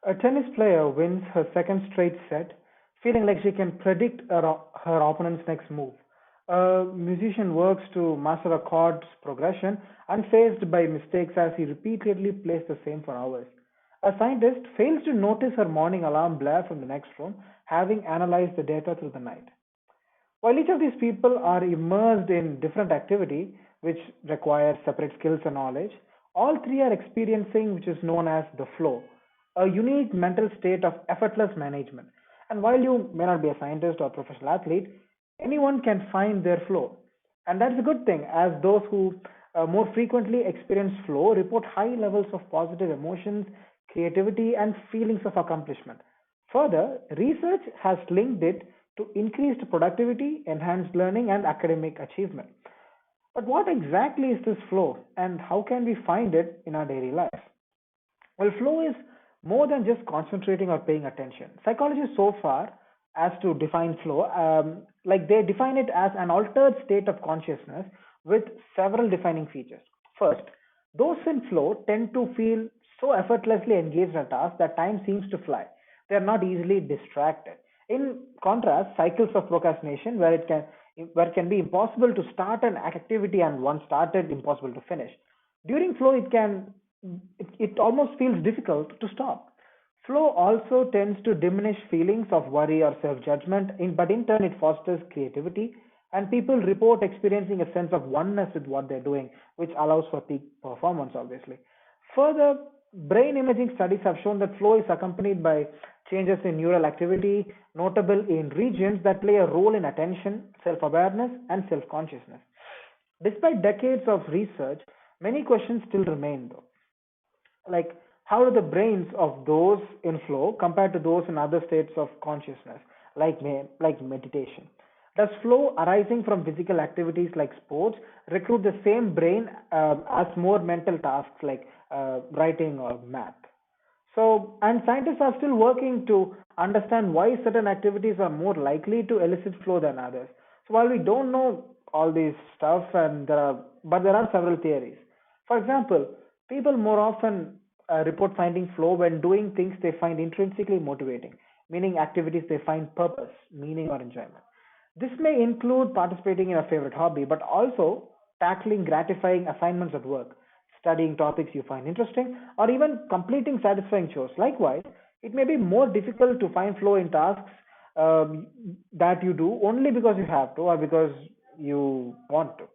A tennis player wins her second straight set, feeling like she can predict her opponent's next move. A musician works to master a chord's progression, unfazed by mistakes as he repeatedly plays the same for hours. A scientist fails to notice her morning alarm blare from the next room, having analyzed the data through the night. While each of these people are immersed in different activity, which requires separate skills and knowledge, all three are experiencing which is known as the flow, a unique mental state of effortless management. And while you may not be a scientist or professional athlete, anyone can find their flow. And that's a good thing, as those who more frequently experience flow report high levels of positive emotions, creativity, and feelings of accomplishment. Further, research has linked it to increased productivity, enhanced learning, and academic achievement. But what exactly is this flow, and how can we find it in our daily life? Well, flow is more than just concentrating or paying attention. Psychologists so far as to define flow, like they define it as an altered state of consciousness with several defining features. First, those in flow tend to feel so effortlessly engaged in a task that time seems to fly. They are not easily distracted. In contrast, cycles of procrastination, where it can be impossible to start an activity and once started, impossible to finish. During flow, it almost feels difficult to stop. Flow also tends to diminish feelings of worry or self-judgment, but in turn it fosters creativity, and people report experiencing a sense of oneness with what they're doing, which allows for peak performance, obviously. Further, brain imaging studies have shown that flow is accompanied by changes in neural activity, notable in regions that play a role in attention, self-awareness, and self-consciousness. Despite decades of research, many questions still remain though, like how do the brains of those in flow compare to those in other states of consciousness, like meditation? Does flow arising from physical activities like sports recruit the same brain as more mental tasks like writing or math? So, and scientists are still working to understand why certain activities are more likely to elicit flow than others. So, while we don't know all these stuff, but there are several theories. For example, people more often report finding flow when doing things they find intrinsically motivating, meaning activities they find purpose, meaning, or enjoyment. This may include participating in a favorite hobby, but also tackling gratifying assignments at work, studying topics you find interesting, or even completing satisfying chores. Likewise, it may be more difficult to find flow in tasks um, that you do only because you have to, or because you want to,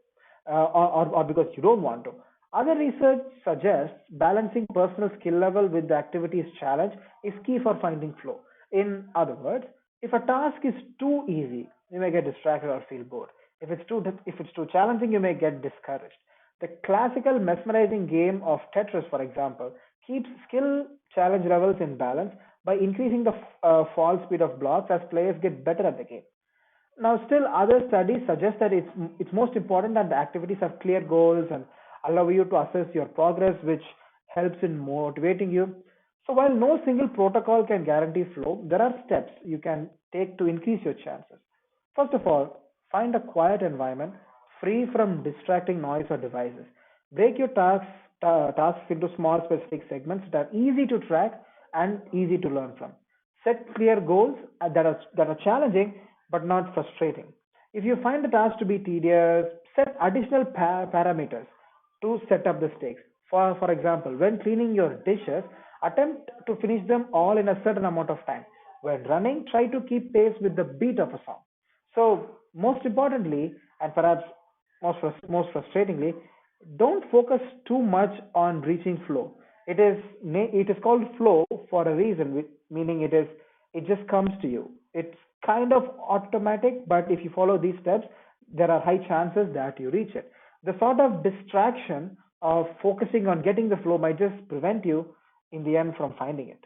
or because you don't want to. Other research suggests balancing personal skill level with the activity's challenge is key for finding flow. In other words, if a task is too easy, you may get distracted or feel bored. If it's too challenging, you may get discouraged. The classical mesmerizing game of Tetris, for example, keeps skill challenge levels in balance by increasing the fall speed of blocks as players get better at the game. Now, still, other studies suggest that it's most important that the activities have clear goals and allow you to assess your progress, which helps in motivating you. So, while no single protocol can guarantee flow, there are steps you can take to increase your chances. First of all, find a quiet environment free from distracting noise or devices. Break your tasks into small specific segments that are easy to track and easy to learn from. Set clear goals that are challenging but not frustrating. If you find the task to be tedious, set additional parameters to set up the stakes. For example, when cleaning your dishes, attempt to finish them all in a certain amount of time. When running, try to keep pace with the beat of a song. So, most importantly, and perhaps most frustratingly, don't focus too much on reaching flow. It is called flow for a reason, meaning it just comes to you. It's kind of automatic, but if you follow these steps, there are high chances that you reach it. The sort of distraction of focusing on getting the flow might just prevent you in the end from finding it.